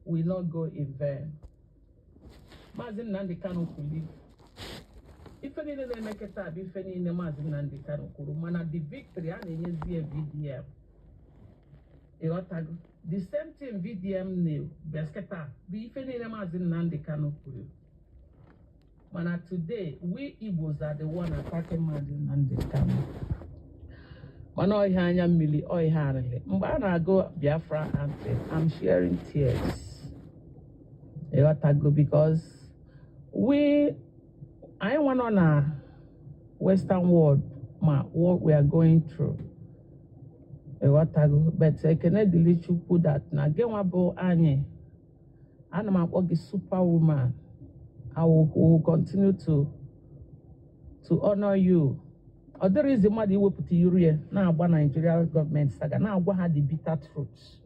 will not go in vain. Mazin Nandi Kanu Kuli. If any of them make it up, if any in the Mazin Nandi Kanu Kuru, man, the victory and in VDM. The same thing VDM knew. Besketa, be if any of them Mazin Nandi Kanu Kuru. Man, today, we Igbos are the one attacking Mazin Nandi Kanu. Man, Hanya Mili, Harley. Mbana go Biafra and I'm sharing tears. Because I want on a Western world, what we are going through. But I cannot delete you put that. Now, get one boy, Anye. And I'm a superwoman. I will continue to honor you. Other is the money we put Uria. Now, one Nigerian government saga. Now, what had the bitter truth?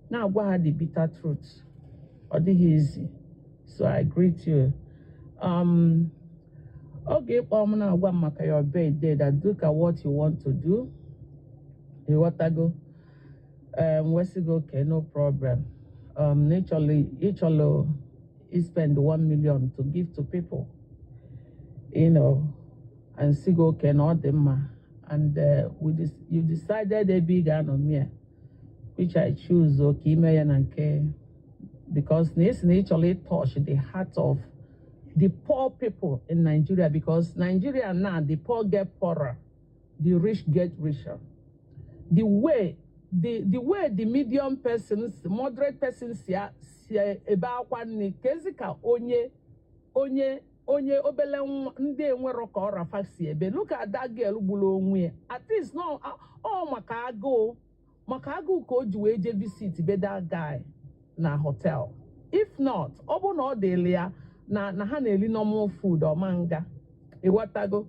Now, what had the bitter truth? Easy. So I greet you. Okay, now one make your bed there that look at what you want to do. You want to go? Where's it go? Okay, no problem. Naturally, each allo he spend 1 million to give to people. You know, and see go okay, not them. And you decided a big hand on me, which I choose. Okay, and care. Because this naturally touched the heart of the poor people in Nigeria. Because Nigeria now, the poor get poorer, the rich get richer. The way the medium persons, moderate persons see about one kezika onye obele nde nwere ka ora faxi ebe. Look at that girl bulo onwe. At least no maka agụ ka o ji wee je visit be that guy na hotel. If not, obu no delia na ha na-eli normal food or manga. Iwatago.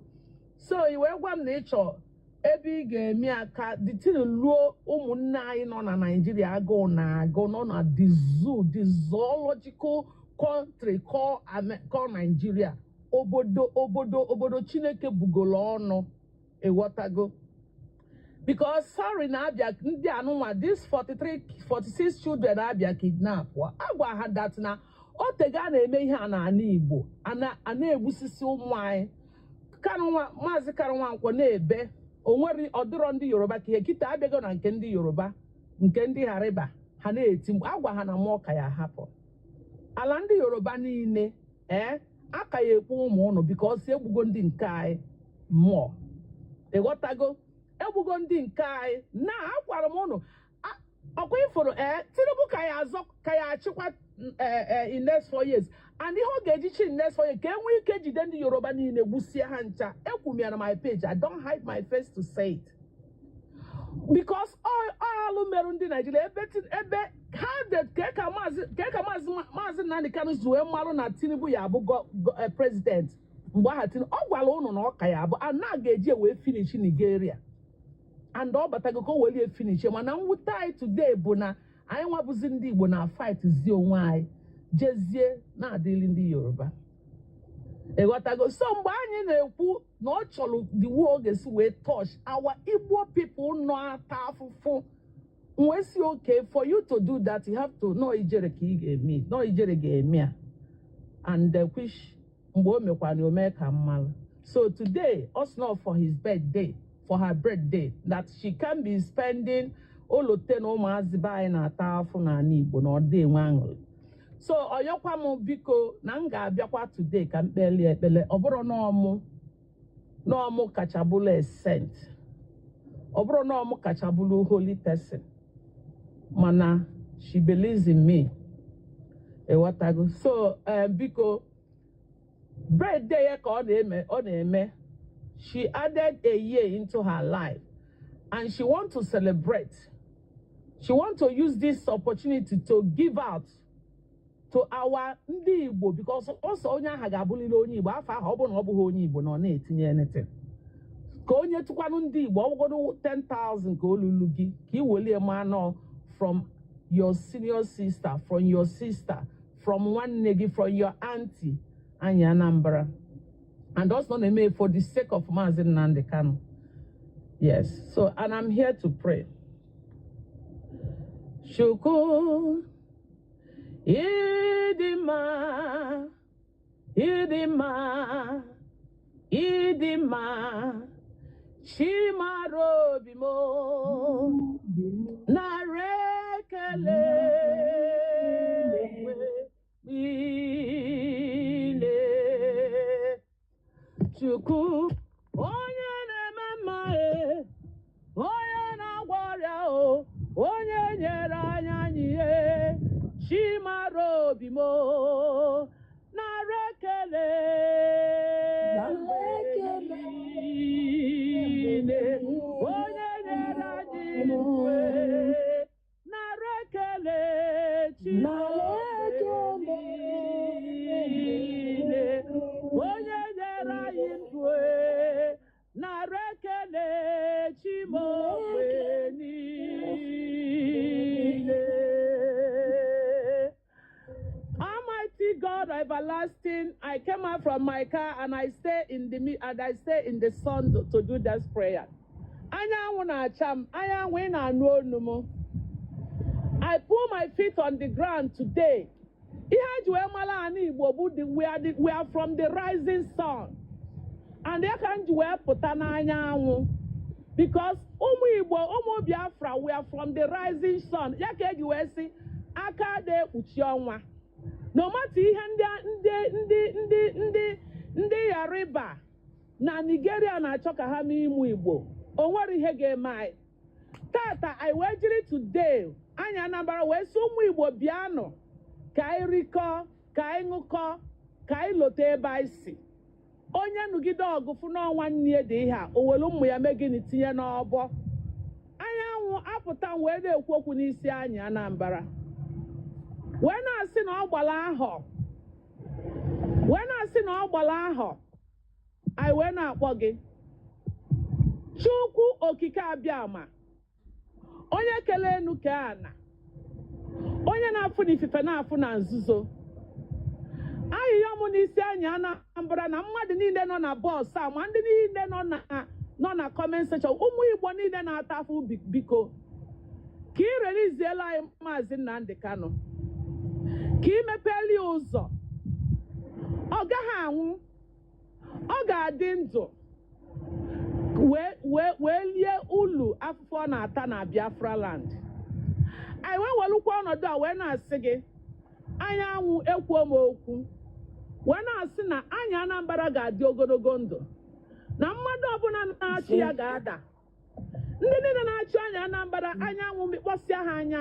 So iwe gwa m na ịchọ ebe ị ga-eme aka the thing luo ụmụnne anyị nọ na Nigeria agụ nọ na the zoo, the zoological country called Nigeria. Obodo Chineke bugolo ọnụ. Iwatago. Because sorry na abia ndị anụnwa this 46 children abia kidnap agwa ha that na o tega na-eme ihe a na ana Igbo ana egbusisi ụmụ anyị kanụnwa Maazị Kanụnwa Nkwọ na-ebe onwere ọdịrọ ndị Yoruba ka ihe kita abịago na nke ndị Yoruba nke ndị Hariba ha na-eti agwa ha na mmụọ ka ya hapụ ala ndị Yoruba niile aka ya ekwu ụmụ ụnụ because egbugo ndị nke anyị mmụọ ịghọtago ebugo ndị nke anyị na akwara m ụnụ ọkwa ifuru Tinubu ka ya achịkwa in next 4 years and ihe ọ ga-ejichi in next 4 years ka enwee ike jide ndị Yoruba niile gbusie ha ncha ekwumia na my page. I don't hide my face to say it because all merụ ndị Nigeria ebe ka Maazị Nnamdi Kanu zuwe mmalụ na Tinubu ya abụ president mgbe aha Tinubu ọ gwara ụnụ na ọ ka ya abụ a na-ga-eji wee finish Nigeria and all but I go weli finish mana nwute anyị today bụ na anyị nwabụzi ndị Igbo na fight zi onwe anyị jezie na adịli ndị Yoruba ịghọtago so mgbe anyị na-ekwu na ọ chọrọ the war ga-esi wee touch our Igbo people nọ ata afụfụ nwe si okay for you to do that you have to know ijere ka ị ga-eme no ijere ga-eme ya and which mgbe o mekwana ome ka mmalụ so today us not for his birthday for her birthday that she can be spending olote na ụmụazị be anyị na-ata afụ n'ala Igbo na ọdị enwe aṅụrị so ọyọkwa m biko na m ga-abịakwa today ka m kpelie ekpele ọ bụrụ n'ọmụ kachabụlụ esent ọ bụrụ n'ọmụ kachabụlụ holy person mana she believes in me ewatago so biko birthday ya ka ọ na-eme she added a year into her life and she wants to celebrate. She wants to use this opportunity to give out to our ndị Igbo because also onye aha ga-abụlile onye Igbo afọ ahụ ọ bụ na ọ bụghị onye Igbo na ọ na-etinye anything. Ka onye tụkwanụ ndị Igbo ọgwụgodo 10,000 ka olulu gị ka ị welie manọ from your senior sister, from your sister, from nwanne gị, from your auntie anyị Anambra. And also made for the sake of Maazị Nnamdi Kanu. Yes, so and I'm here to pray. Shukwu Idima, Idima, Idima, Chimarobimo, Narekele, Ile, Chuku, Onye Neme, Onye Na-agwọrịa o, Onye nyere anya nye, Chimarobimo, Narekele, Onye nyere anyị ndụ, Narekele, Chimarobimo, Onye nyere anyị ndụ, Narekele, Chimarobimo. Almighty God everlasting, I came out from my car and I stay in the sun to do this prayer. Anyanwụ na-acha m, anyanwụ na-anụ olu m. I put my feet on the ground today. Ihe ji wee mara anyị Igbo bụ we are from the rising sun. And ya ka ji wee pụta n'anyanwụ. Because ụmụ Igbo, ụmụ Biafra, we are from the rising sun. Ya ka eji wee sị aka dị ekpuchi ọnwa. No matter ihe ndị Yoruba na Nigeria na-achọ ka ha mee ịmụ Igbo, o nwere ihe ga-eme anyị. Tata anyị wee jiri today anyị Anambra wee sị ụmụ Igbo bịanụ ka anyị rikọ, ka anyị ṅụkọ, ka anyị lote ebe anyị si. Onye nụgide ọgụfụ n'ọnwa nne dị ihe a, o were ụmụ ya mee gịnị tinye n'ọbọ. Anyanwụ apụta wee na-ekwu okwu n'isi anyị Anambra. Wee na-asị na ọ gbara ahọ, anyị wee na-akpọ gị Chukwu okike abịama, onye kelee enu ke ana, onye na-afụ n'ifufe na-afụ na nzuzo. Ahịhịa m n'isi anyị Anambra na mmadụ niile nọ na bọọsụ a, ma ndị niile nọ na comment section, ụmụ Igbo niile na-ata afụ biko ka ị reliziela anyị Maazị Nnamdi Kanu, ka ị mepeli ụzọ. Ọ gaghị anwụ, ọ ga-adị ndụ wee lie ulu afụfụ ọ na-ata na Biafra land. Anyị wee welukwa ọnọdụ a wee na-asị gị anyanwụ ekwuo m okwu, wee na-asị na anyị Anambra ga-adị ogologo ndụ, na mmadụ ọbụla na-achị ya ga-ada. Ndị niile na-achị anyị Anambra anyanwụ mikpọsịa ha anya.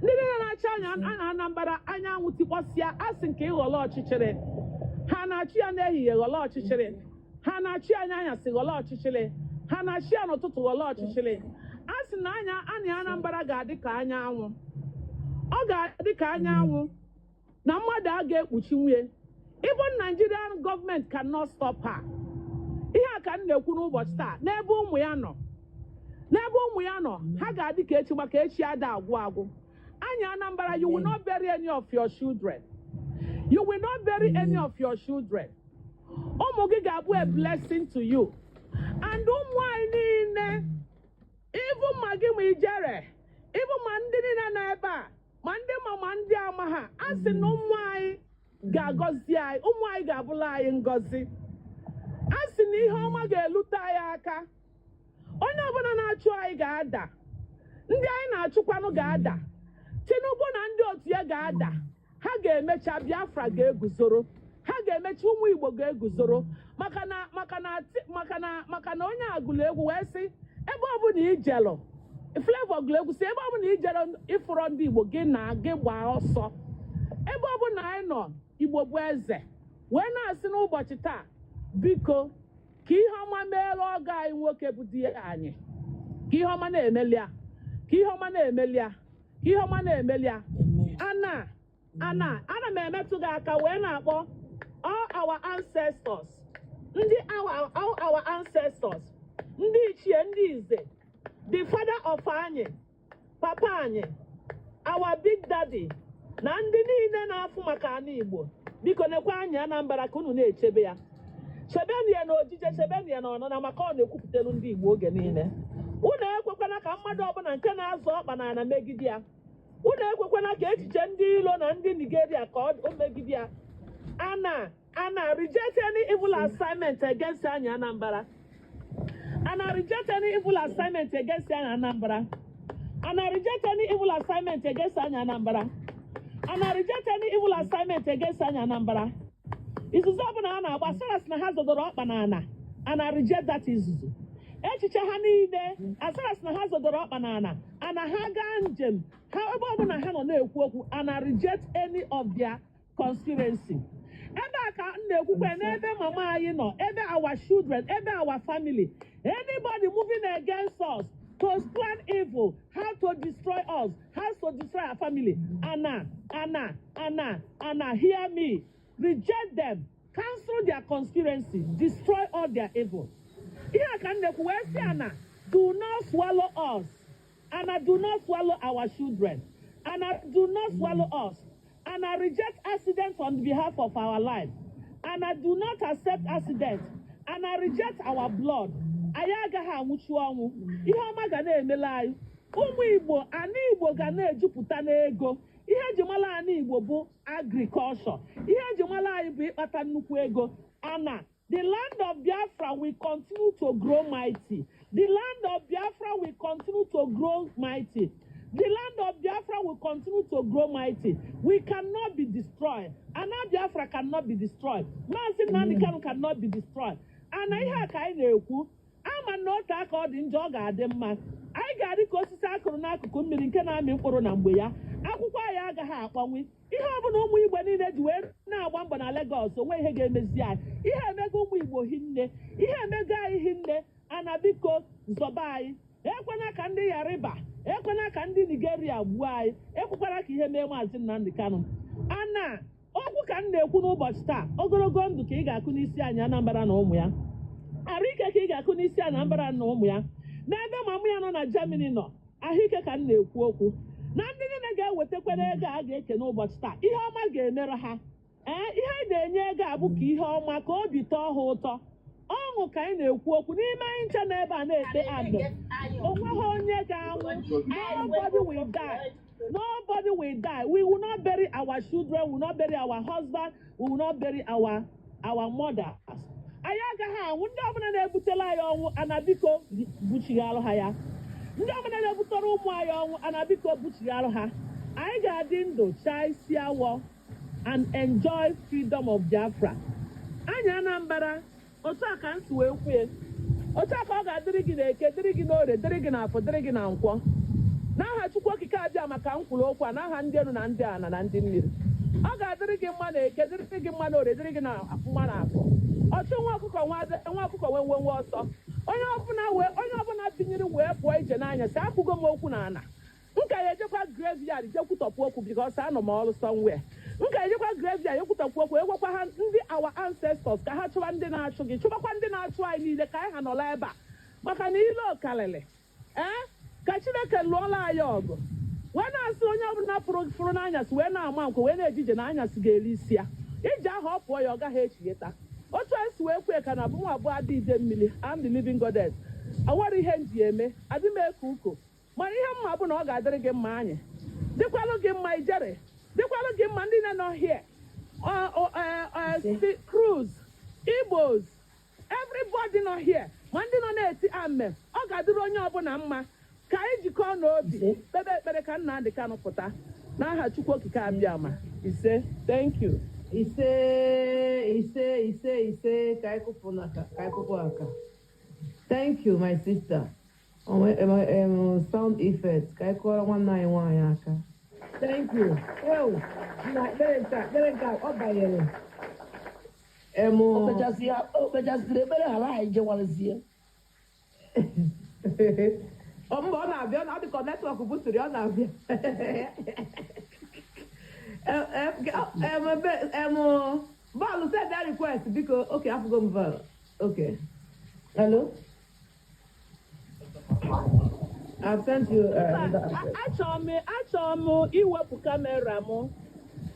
Ndị niile na-achị anyị Anambra anyanwụ tikpọsịa, asị nke ịghọrọ ọchịchịrị. Ha na-achị ya n'ehihie ghọrọ ọchịchịrị, ha na-achị anyị anyasị ghọrọ ọchịchịrị, ha na-achị ya n'ụtụtụ ghọrọ ọchịchịrị. A sị na anyị Anambra ga-adị ka anyanwụ, ọ ga-adị ka anyanwụ, na mmadụ a ga-ekpuchi nwunye. Even Nigerian government cannot stop her. Ihe a ka m na-ekwu n'ụbọchị taa, n'ebe ụmụ ya nọ, ha ga-adị ka echi, maka echi ada agwụ agwụ. Anyị Anambra, you will not bury any of your children. You will not bury any of your children. Ụmụ gị ga-abụ a blessing to you. And ụmụ anyị niile, even ma gị ma ijere, even ma ndị niile nọ ebe a, ma ndị ma ndị ama ha, a sị na ụmụ anyị ga-agọzi anyị, ụmụ anyị ga-abụla anyị ngọzi. A sị na ihe ọma ga-elute anyị aka. Onye ọbụla na-achụ anyị ga-ada, ndị anyị na-achụkwanụ ga-ada, Tinubu na ndị otu ya ga-ada. Ha ga-emecha, Biafra ga-eguzoro, ha ga-emecha, ụmụ Igbo ga-eguzoro. Maka na onye agụlụ egwu wee sị ebe ọbụla ijelụ, Flavor gụlụ egwu sị ebe ọbụla ijere ịfụrọ ndị Igbo gị na gị gbaa ọsọ. Ebe ọbụla anyị nọ, Igbo bụ eze. Wee na-asị n'ụbọchị taa, biko ka ihe ọma meere ọgọ anyị nwoke bụ di anyị, ka ihe ọma na-emeli ya, ka ihe ọma na-emeli ya, ka ihe ọma na-emeli ya. Ana m emetụ gị aka wee na-akpọ all our ancestors, our ancestors, ndị ichie, ndị ize, the father of anyị, papa anyị, our big daddy, na ndị niile na-afụ maka ana Igbo. Biko nekwa anyị Anambra ka unu na-echebe ya. Chebenu ya na ojije, chebenu ya na ọnụna, maka ọ na-ekwupụtelu ndị Igbo oge niile. Unu ekwekwana ka mmadụ ọbụla nke na-azụ ọkpa na ana megide ya. unu ekwekwana ka echiche ndị ilo na ndị Nigeria ka o megide ya. Ana reject any evil assignment against anyị Anambra. Ana reject any evil assignment against anyị Anambra. Ana reject any evil assignment against anyị Anambra. Ana reject any evil assignment against anyị Anambra. Izuzu ọbụla a na-agba Asaras na ha zọdọrọ ọkpa na ana. Ana reject that izuzu. Echiche ha niile Asaras na ha zọdọrọ ọkpa na ana. Ana ha gaa njem. Ha ebe ọbụla ha nọ na-ekwu okwu. Ana reject any of their conspiracy. Ebe a ka m na-ekwukwe n'ebe mama anyị nọ, ebe our children, ebe our family, anybody moving against us to plan evil, how to destroy us, how to destroy our family. Anna, hear me. Reject them. Cancel their conspiracy. Destroy all their evil. Here can the Anna, do not swallow us. Anna, do not swallow our children. Anna, do not swallow us. And I reject accidents on behalf of our life. And I do not accept accidents. And I reject our blood. Ayagaha muchuangu. Ihama gane emelai. Igbo, ani Igbo gane ejupụta n'ego. Ihe jimala ani Igbo bụ agriculture. Ihe jimala anyị bụ ịkpata nnukwu ego. Anna, the land of Biafra will continue to grow mighty. The land of Biafra will continue to grow mighty. The land of Biafra will continue to grow mighty. We cannot be destroyed. And now Biafra cannot be destroyed. Mansi Nandikanu cannot be destroyed. And I hear Kainekwu, I'm a not a called in Joga Demma. I got it because Sakurana Kumin can I mean for Nambuya. Akuaya Gaha, he have no we when in a duet now one but Lagos, so when he gave Messiah. He had a go we were hinde. He had a guy hinde and a big Zobai. Ekwana kandi Yariba. Ekwana kandi Nigeria why ekwukwara ka ihe mee Maazị Nnamdi Kanu. Ana okwu ka na-ekwu n'ụbọchị taa ogologo ndụ ka ị ga-akụ n'isi anyị Anambra na ụmụ ya. Arike ka ị ga-akụ n'isi Anambra na ụmụ ya. N'ebe mamụ ya nọ na Germany nọ ahụike ka m na-ekwu okwu. Na ndị niile ga-ewetakwara ego a ga-eke n'ụbọchị taa ihe ọma ga-emere ha. Ihe anyị na-enye ego abụ ka ihe ọma ka obi tọọ ha ụtọ. Ọṅụ ka anyị na-ekwu okwu n'ime anyị nche na ebe a na-ekpe adụ. Onweghị onye ga-anwụ. Nobody will die. Nobody will die. We will not bury our children. We will not bury our husband. We will not bury our mothers. Anyị agaghị anwụ. Ndị ọbụla na-ebutela anyị ọnwụ anabiko buchighalụ ha ya. Ndị ọbụla na-ebutere ụmụ anyị ọnwụ anabiko buchighalụ ha. Anyị ga-adị ndụ chaa isi awọ and enjoy freedom of Biafra. Anyị Anambra otu a ka m si wee kwue. Otu a ka ọ ga-adịrị gị n'Eke, dịrị gị n'Orie, dịrị gị n'Afọ, dịrị gị na Nkwọ. N'aha Chukwu Okike abịa maka nkwulu okwu a n'aha ndị elu na ndị ana na ndị mmiri. Ọ ga-adịrị gị mma n'Eke, dịrị gị mma n'Orie, dịrị gị na mma n'Afọ. Ọchụ nwa ọkụkọ nwe ọsọ. Onye ọbụla tinyere wee pụọ ije n'anya sị akwụgo m okwu na ana. M ka ya ejekwa graveyard jekwutọpụ okwu because anọ m ọrụ somewhere. M ka ejekwa graveyard ekwutọpụ okwu egwekwa ha ndị our ancestors ka ha chụwa ndị na-achụ gị chụbakwa ndị na-achụ anyị niile ka anyị ha nọla ebe a maka na ile okalịlị ka Chineke lụọla anyị ọgụ wee na-asị onye ọbụla fụrụ n'anyasị wee na-ama nkwe wee na-ejije na anyasị ga-eri isi ya iji ahụ ọ pụọ ya ọ gaghị echigheta otu esi wee kwee ka na abụmụ abụọ adị ide mmiri am the living goddess awara ihe nji eme adị m eke uko mana ihe mma bụ na ọ ga-adịrị gị mma anyị dịkwalụ gị mma ijere dịkwalụ gị mma ndị nọ here Cruise Igbos everybody nọ here ma ndị nọ na-eti amen ọ ga-adịrị onye ọbụla mma ka anyị jikọọ n'obi kpebe ekpere ka Nnamdi Kanu pụta n'aha Chukwu Okike abịa ma ise thank you ise ka anyị kụpụ aka thank you my sister sound effect ka anyị kụọrọ nwanne anyị nwaanyị aka thank you ekpere nka ọ banyere okpechasịrị ekpere ghara anyị jewarazie mba ọ na-abịa ọ dịka netwọk butụrụ ọ na-abịa Val said that request because okay, I forgot Val. Okay. Hello? I've sent you achọrọ m iwepụ kamera m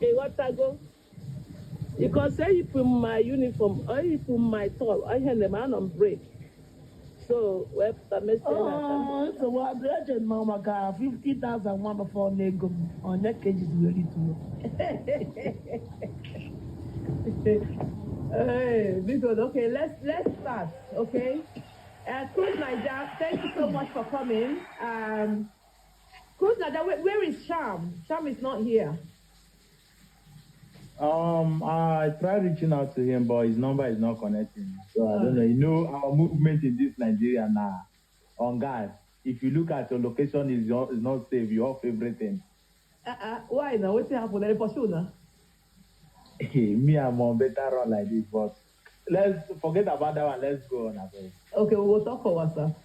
ịghọtago because eyipụ m my uniform oyipụ m my tọl ihe na m anọ m break So, we're permission. Oh, so what graduate mama got 50,000 one before nego on that cage is ready to. Hey, because okay, let's start. Okay, Cruz Niger, thank you so much for coming. Cruz Niger, where is Sham? Sham is not here. I tried reaching out to him, but his number is not connecting. So I don't know. You know, our movement in this Nigeria now, on guard. If you look at your location, is not safe. You off everything. Why now? What's happening? Any for sure now? Me, I'm on better run like this, but let's forget about that one. Let's go on. Okay, we will talk for WhatsApp.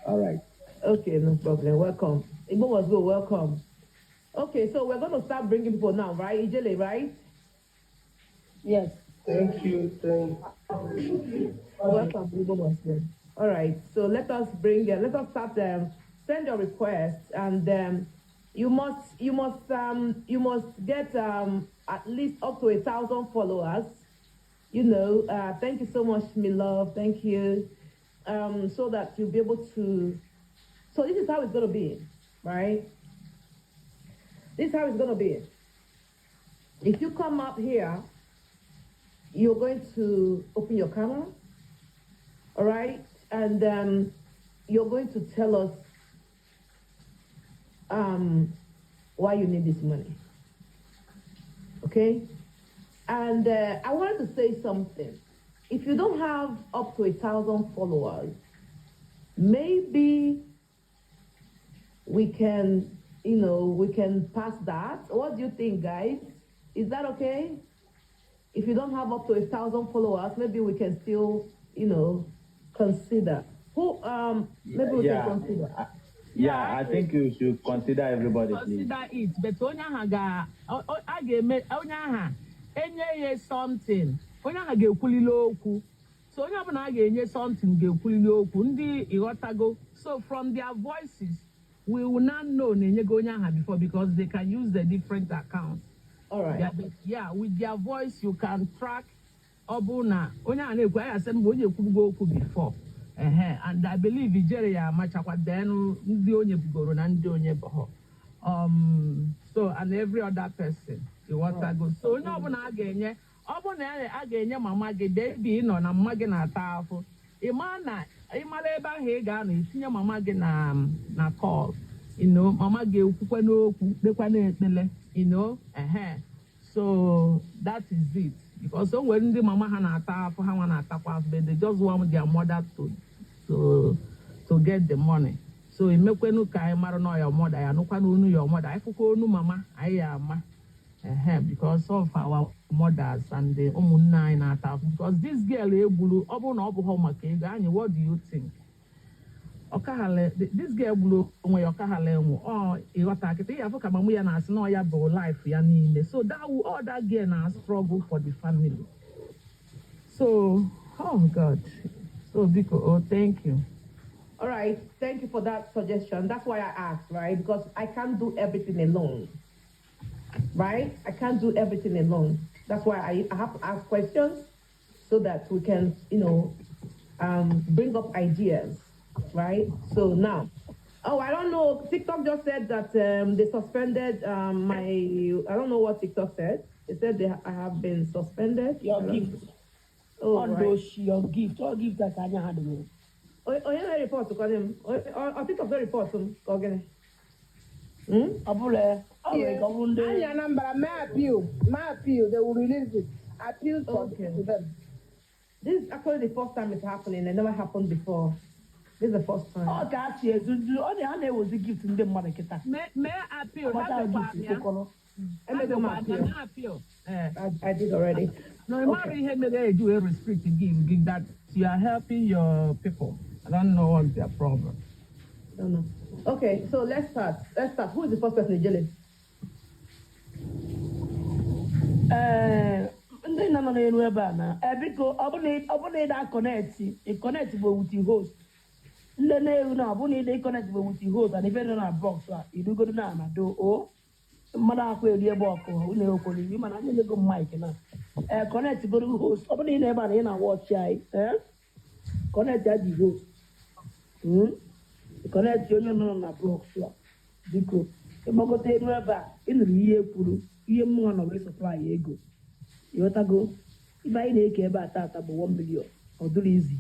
All right. Okay, no problem. Welcome. Igbo must go. Welcome. Okay, so we're going to start bringing people now, right? Ijele, right? Yes. Thank you. Welcome, Igbo must go. All right, so let us start. Send your requests, and you must get at least up to 1,000 followers. You know, thank you so much, my love. Thank you. So that you'll be able to. So this is how it's gonna be, right? This is how it's gonna be. If you come up here, you're going to open your camera, all right? And you're going to tell us why you need this money, okay? And I wanted to say something. If you don't have up to 1,000 followers, maybe we can pass that. What do you think, guys? Is that okay? If you don't have up to 1,000 followers, maybe we can still, consider. Maybe we can consider. I think you should consider everybody, please. Consider it, but onye enye something. Onye ga-ekwulile okwu. So onye ọbụla ga-enye something ga-ekwulile okwu. Ndị ịghọtago. So from their voices, we will not know na-enyego onye aha before because they can use the different accounts. All right. Yeah, with their voice you can track ọbụna onye a na-ekwu anyị asị mgbe onye ekwugo okwu before. And I believe ijere ya machakwa then ndị onye bugoro na ndị onye bọhọ. So and every other person ịghọtago. So onye ọbụla a ga-enye a ga-enye mama gị debi nọ na mma gị na-ata afụ ịmara ebe ahụ ị ga-anọ itinye mama gị na call mama gị ekwukwe n'okwu kpekwa n'ekpele so that is it because o nwere ndị mama ha na-ata afụ ha nwa na-atakwa afụ but they just want their mother to get the money so emekwenu ka anyị mara na your mother ya nụkwa n'onu your mother anyị fụkwa onu mama anyị ya ama because of our mothers and the ụmụnne anyị na-ata afụ because this girl egburu ọ bụrụ na ọ bụghị maka ego anyị what do you think this girl gburu onwe ya ọkaghara enwu ịghọta kịta ihe afụ ka mamụ ya na-asị na ya bụ life ya niile so all that girl na struggle for the family so God so biko thank you. All right, thank you for that suggestion. That's why I asked, right? Because I can't do everything alone. Right? I can't do everything alone. That's why I have to ask questions so that we can, bring up ideas, right? So now, I don't know. TikTok just said that they suspended I don't know what TikTok said. They said I have been suspended. Your gift. Oh, right. Your gift. All gift that I had to do. You report to call him. I think of the report to call him. Abule. Your number, my appeal. They will release it. Appeal to them. This is actually the first time it's happening. It never happened before. This is the first time. Oh, that's yes. Only I was a gift in the market. May I appeal? Appeal. I did already. No, okay. Do a restricted give that you are helping your people. I don't know what's their problem. I don't know. Okay, so let's start. Who is the first person in jail? Ndị nọ n'elu ebe a na biko ọ bụ na ịda connect bụ with the host ndị na-ewu na ọ bụ na ịda connect bụ with the host and ife nọ na box a irugodo na amado mmadụ akwa eri ebe ọkụ na-ekworo iri mana anyị na-ego mic na connect goro host ọ bụ na ị na ebe a na ị na-watch anyị connect ya the host ịkọnetị onye nọ na blọks a biko ịgbakọta elu ebe a ịnụrụ ihe kwuru ihe mmụọ nọ wee sọplai ego ịghọtago ibe anyị na-eke ebe a tata bụ 1 million ọ dụrụ izi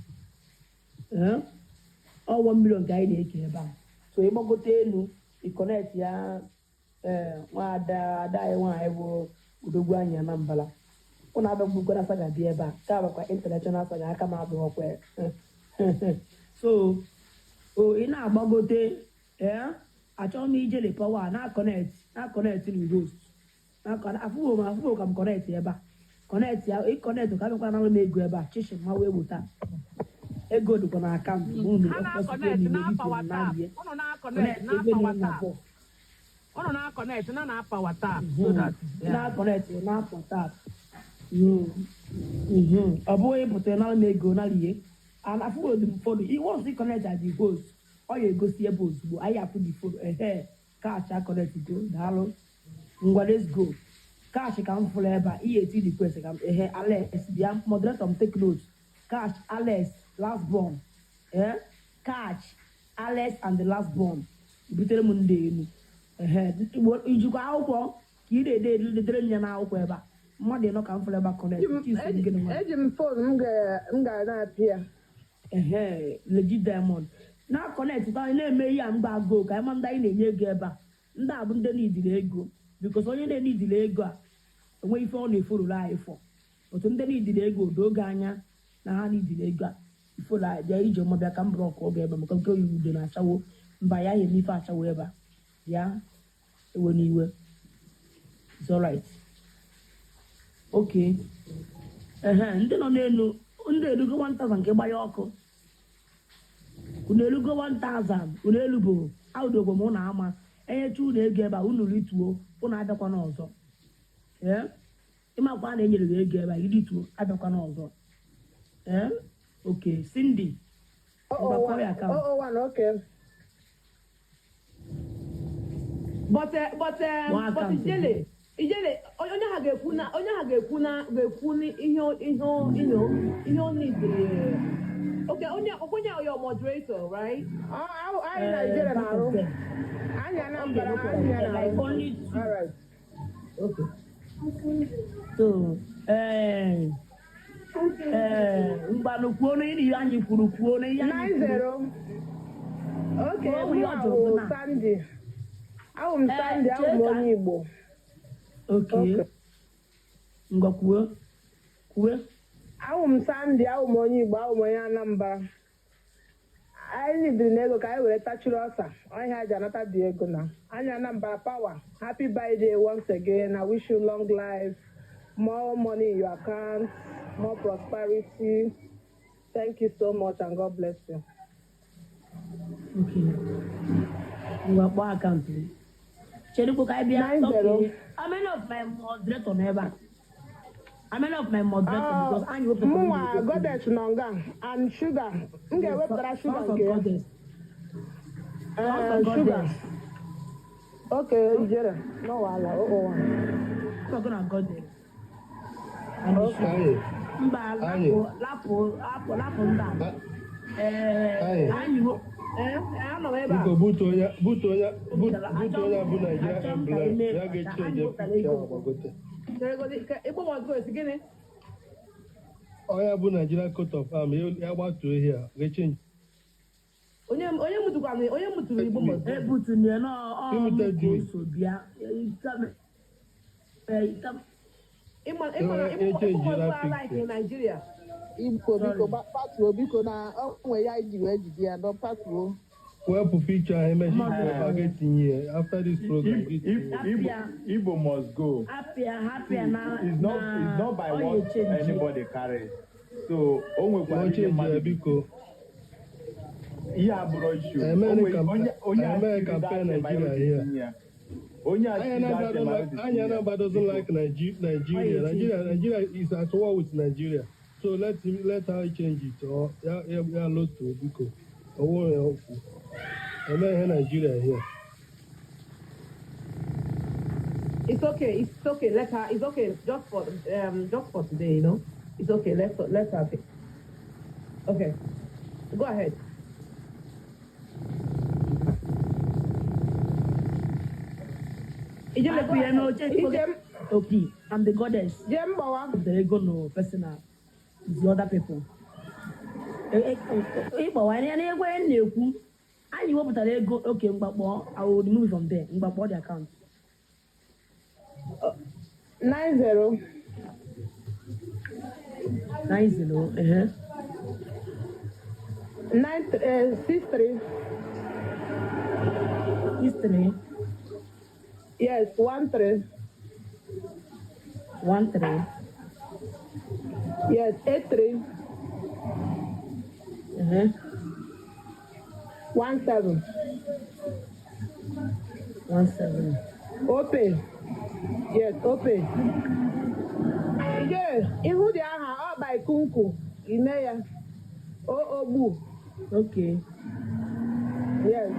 ọ 1 million ka anyị na-eke ebe a so ịgbakọta elu ịkọnetị ya nwa ada anyị nwaanyị bụ udogwu anyị Anambra ụnụ abịagbukwana saga dị ebe a ka abakwa international saga aka m abụghọkwa so ị na-agbagote achọghị m ijele pawa na-akọnetị na host afụgo ka m kọnetị ebe a ịkọnetị ka abịakwa nara m ego ebe a chichi ma wee weta ego dịkwa na akaụntụ ụnụ na-akọnetị na apawa tap na-akọnetị na-apọ tap ọ bụghị ịpụta nara m ego nara ihe afụgo dị m foto once ị connect as the host ọ ya egosi ebe ozugbo anyị afụ the foto kaachị akọnetị go daalụ ngwa let's go kaachị ka m fụrụ ebe a ihe eti request ka m Alex bịa moderator m take note catch Alex last born catch Alex and the last born butere m ndị elu ijikwa akwụkwọ ka ị na-ededere m ya n'akwụkwọ ebe a mmadụ ịnọ ka m fụrụ ebe a connect eji m fon m ga na-apịa legit diamond na connect na-eme ihe a mgba go ka ịma ndị anyị na-enye ego ebe a ndị a bụ ndị na-idiri ego bikos onye na-enidiri ego a enweghị ife ọ na-efororo anyị fọ otu ndị na-idiri ego oge anya na ha na-idiri ego a iforo anyị bịa ije ọmabịa ka m bụrụ ọkụ oge ebe maka nke oyi udo na-achawo mba ya ihe n'ife achawo ebe a ya ewe n'iwe it's alright okay ndị nọ n'elu ndị elugo 1000 nke gbanye ọkụ unu elugo 1000 unu elubo aụdogo m ụnụ ama enyecha unu ego ebe a unu rituo unu abịakwana ọzọ ịmakwa a na-enyere gị ego ebe a irituo abịakwana ọzọ okay Cindy but ijele onye ha ga-ekwu na ihe o nidiri okay onye your moderator right anyị na-ejere na-arụ anyị Anambra anyị na-arụ all right okay so mgbanụ kwuo na ihe anyị kwuru kwuo na ihe anyị 90 okay Sandy ahụ m Sandy ahụ m onye Igbo okay ngwa kwuo ahụ m Sandy ahụ m onye Igbo ahụ m onye Anambra anyị nidiri n'ego ka anyị were tachiri ọsa onye ha ji anata dị ego na anyị Anambra power happy birthday once again. I wish you long life, more money in your account, more prosperity. Thank you so much and God bless you. Okay. Ngwa kpọọ akaụntụ gị. Chedukwu ka anyị bịa. 90. How many of my moderator never? How many of my moderator because I will Mwa goddess nonga and sugar. Nge wepụtara sugar nke ya. Sugar. Okay, ijere. No wahala. Oh. I'm gonna goddess. Okay. Mba lapụ nda. Anyị bụ anọ ebe a. Biko butu onye bụ Nigeria emblem ya ga-echenje picture agbagote. Igbo must go gịnị? Onye bụ Nigeria coat of arm ya gbatuo ihe a ga-echenje. Onye muturu Igbo must go. Ebutu nye na ọ so bịa. Igbo like in Nigeria. Igbo biko na onwe ya iji wee jide ya don patuo. Wepụ picture emechi ga-etinye after this program. Igbo must go. Happy It's not by what anybody carries. So onwekwara ihe mmadụ biko. Ihe abụrụ issue. Onye campaign Nigeria here. Anambra doesn't like Nigeria. Nigeria is at war with Nigeria. So let her change it or lost to biko. Nigeria here. It's okay. Let her. It's okay. Just for today, you know. It's okay. Let's have it. Okay. Go ahead. Okay, I'm the goddess. Jembawa. The ego no personal. It's the other people. Igbo, when you and you open the ego, okay, I will remove from there. The account. 90. 90, 63. History. Yes, 13. 13. Yes, 83. 17. 17. Open. Yes, open. Yes, ihu dị aha ọ by kunku ime ya. Ogbu. Okay. Yes.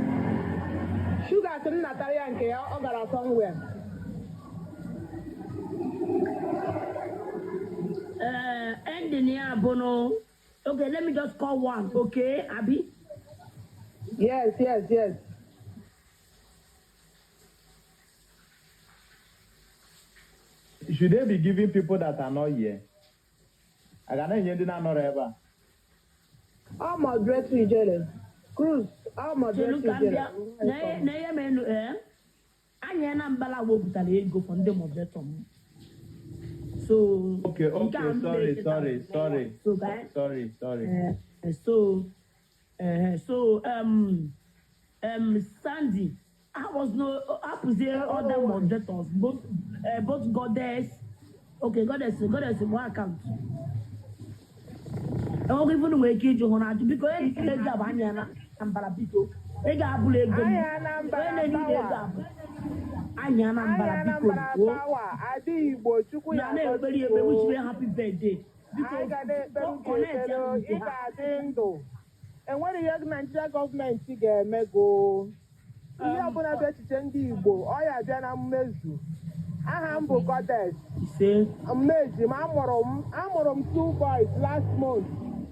Sugar sị m natara ya nke ya ọ gara somewhere. Engineer Bono. Okay, let me just call one. Okay, Abby? Yes. Should they be giving people that are not here? I cannot hear them not ever. All moderate ijele. Cruz, all moderate ijele. Anya na mbala wo butara ego for ndị moderator m. So Okay, sorry. Sandy, I was other moderators, both goddess. Okay, goddess one account. I won't even make it to Honor because I got Anya and Barabito. They got bullet. Anya na power. Adi Igbo Chukwu ya everybody wish me happy birthday. Enwere ihe Nigeria gọọmenti ga-eme go ihe ọbụla bụ echiche ndị Igbo ọ ya bịa na mmezu. Aha m bụ Goddess. Mmezi m amụrụ m 2 boys last month.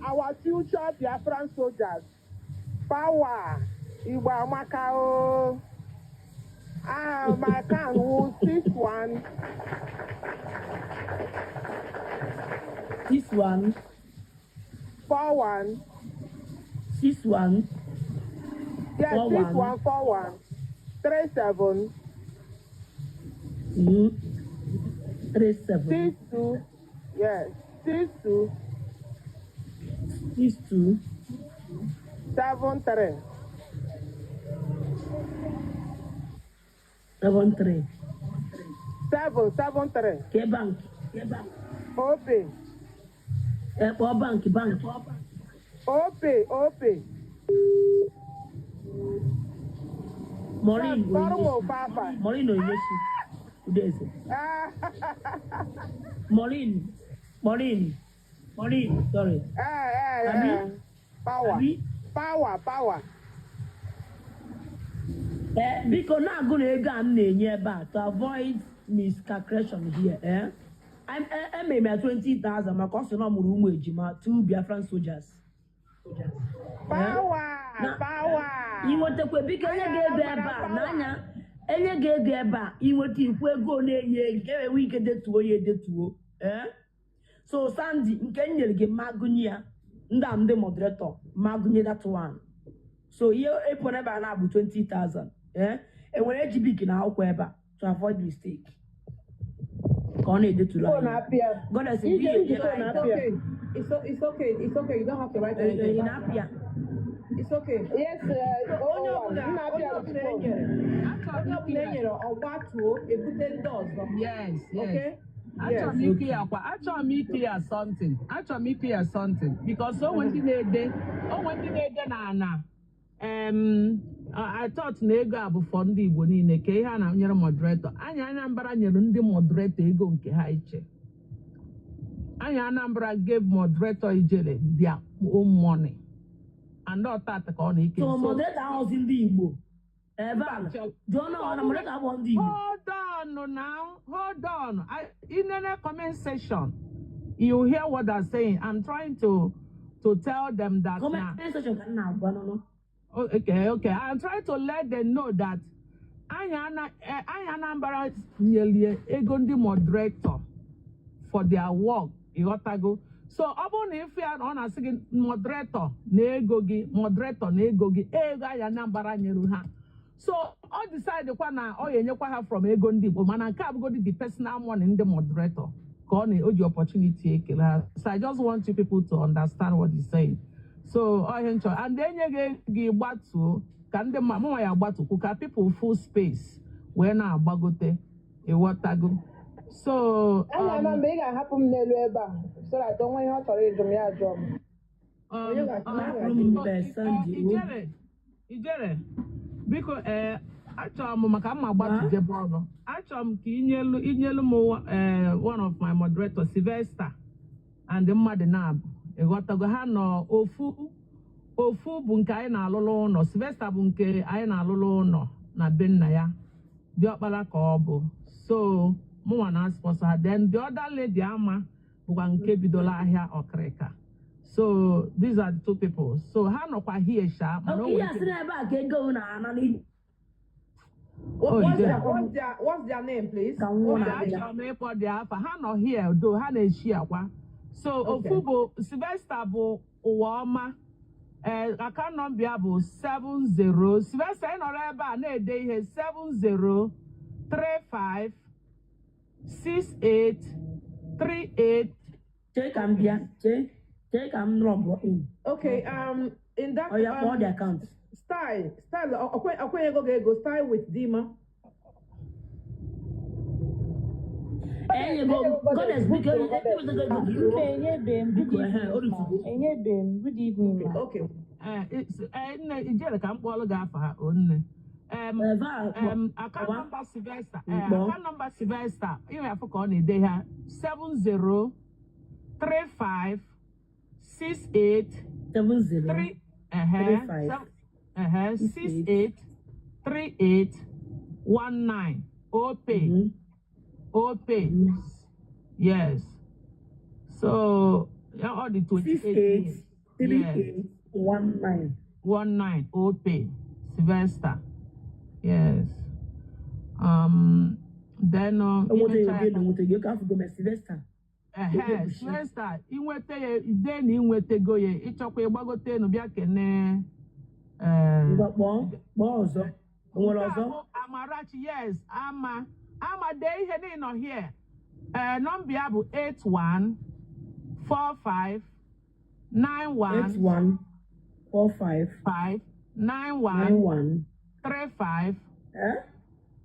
Our future Biafran soldiers. Power Igbo amaka o. My account was 61. 61. 41. 61. Yes, 6141. 37. 37. 62. Yes. 62. 62. 73. 73. 773. Ke bank. Ope. Bank. Ope. Maureen. Maureen no yesu. Udeze. Maureen. Sorry. Power. Because now I'm going to go and to avoid miscalculation here. I made me 20,000. My cost is not more 2 Biafran soldiers. Power. You want to put because you get there, Nana. And you get there, you want to go near you, get a week to So, Sandy, can you get Magunia? I'm the moderator. Magunia, that one. So, here, I put about 20,000. And when HB can help to avoid mistake. God has It's okay. You don't have to write anything. It's okay. Yes, Yes. Okay? Achọrọ m clear something because so when ndị na-ede na I thought na ego a bụ for ndị Igbo niile ka ihe a na-nyere moderator. Anyị Anambra nyere ndị moderator ego nke ha iche. Anyị Anambra gave moderator ijele their own money. And not that ka ọ na-eke. So moderator house ndị Igbo. Hold on. In the comment section, you hear what they're saying. I'm trying to tell them that. Comment section now. Okay. I'm trying to let them know that Anya Anambra nyeli ego ndị moderator for their work. Ịghọtago? So ọ bụrụ na ife ya na ọ na-asị gị moderator na ego gị ego anya Anambra nyere ha. So ọ decide kwa na ọ ga-enyekwa ha from ego ndị Igbo mana nke abụgodi the personal money ndị moderator ka ọ na-oji opportunity ekele ha. So I just want you people to understand what he's saying. So ọ ihe nchọ and enye gị gbatuo ka ndị mma ya agbatukwu ka people full space wee na-agbagote ịghọtago. So ana mgbe ị ga-ahapụ m n'elu ebe a so that onwe ihe ọ chọrọ ịjụ m ya jụọ m. Ijere biko achọrọ m maka mma gbatujebe ọrụ achọrọ m ka inyelu m one of my moderators Sylvester and mmadụ na-abụ ịghọtago ha nọ ofu bụ nke anyị na-alụlụ ụlọ Sylvester bụ nke anyị na-alụlụ ụlọ na be nna ya diọkpara ka ọ bụ so mụnwa na sponsor ha then the other lady ama bụkwa nke bidola ahịa ọkịrịka. So these are the two people. So ha nọkwa here sha mana What's their name, please? Ha nọ here do ha na-echi akwa. So ofu bụ Sylvester bụ ụwa ọma account number ya bụ 70 Sylvester ị nọrọ ebe a na-ede ihe 70356838. Check I'm log in. Okay, in that the account. Style, okay, go style with Dima. And you go, God has good evening. Okay. It's Ijele ka mkpọrọ ga-afa ha onne. Account number Sylvester. Account number Sylvester. Iwe afọ ka ọ na-ede ha 7035683819 OPay. Yes. So all the 28 19 OPay Sylvester. Yes. Then Sylvester inwete ya ide na inwetego ya ịchọkwa ịgbagote nu bịa kene ọzọ Amarachi. Yes, ama de ihe nọ here. Number ya bụ 814591 35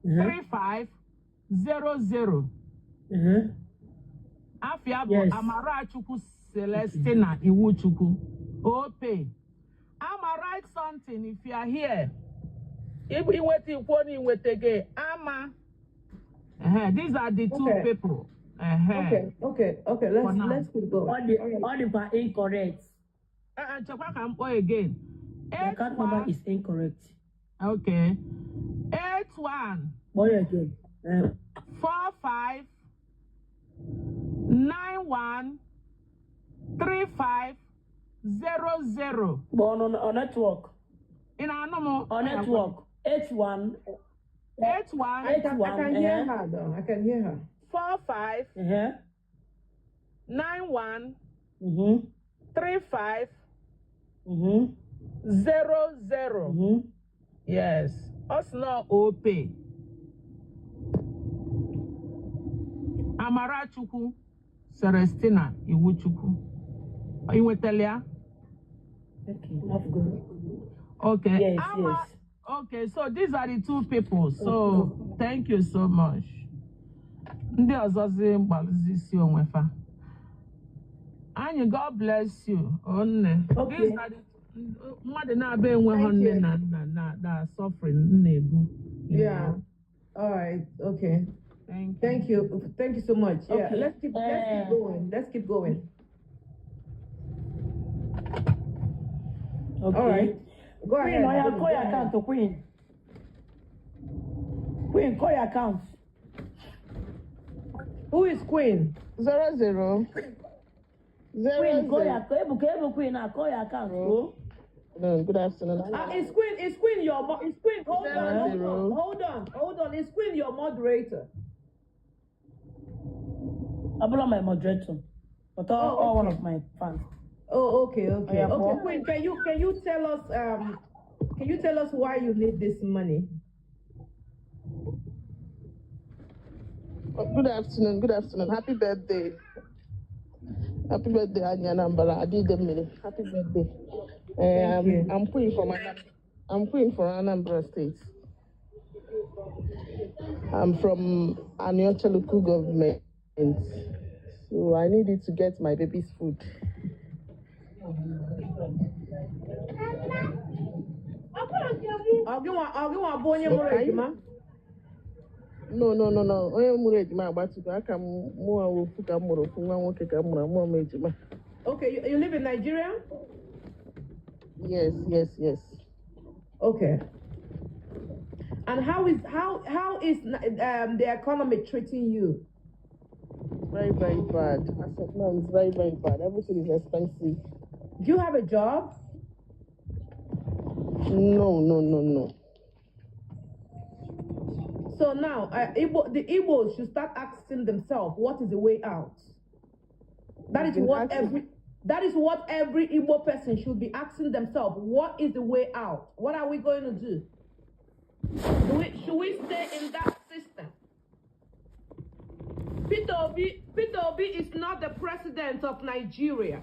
3500. Afia bụ Amarachukwu Celestina Iwuchukwu OPay. I'ma write something if you are here. If you these are the two people. Okay. Let's keep going. All the incorrect. Check again. The account number is incorrect. Okay. 81. Boy again. 45 91 3500. Born on network. In our normal on network. 81. I can hear her though. I can hear her. 45 91 35 00. Yes. Us no OPay. Amarachukwu Celestina Iwuchukwu. Iwetelia? Okay, that's good. Okay. Yes. Okay, so these are the two people. So thank you so much. Ndị ọzọzi mgbalụzisi onwe fa. Anyị, God bless you. Onne. Okay. These are the mmadụ na-abịa enweghị nne na nna na suffering na-ebu. Yeah. All right. Okay. Thank you so much. Okay. Yeah. Let's keep going. Okay. All right. Go ahead. Queen, call your account, Queen. Queen, call your account. Who is Queen? 00. Queen, call your Queen, call your account. No, good afternoon. Is Queen is Queen, hold on, 0. hold on, is Queen your moderator? Abula my moderator, but all one of my fans. Oh, okay. Yeah, Okay, Paul. Queen, can you tell us why you need this money? Good afternoon. Good afternoon. Happy birthday. Happy birthday, Anya Nambala. I did the minute. Happy birthday. Thank you. I'm Queen for Anambra State. I'm from Anyocha local government. So I needed to get my baby's food. I'll give one bonye more, No. Onye mụrụ ejima agbatugo aka m mụọ ofu ka m mụrụ ofu nwa nwoke ka m mụrụ mụọ m ejima. Okay, you live in Nigeria? Yes. Okay. And how is the economy treating you? Very, very bad. As of now, it's very, very bad. Everything is expensive. Do you have a job? No. So now, the Igbos should start asking themselves, what is the way out? That is what every Igbo person should be asking themselves. What is the way out? What are we going to do? Should we stay in that system? Peter Obi is not the president of Nigeria.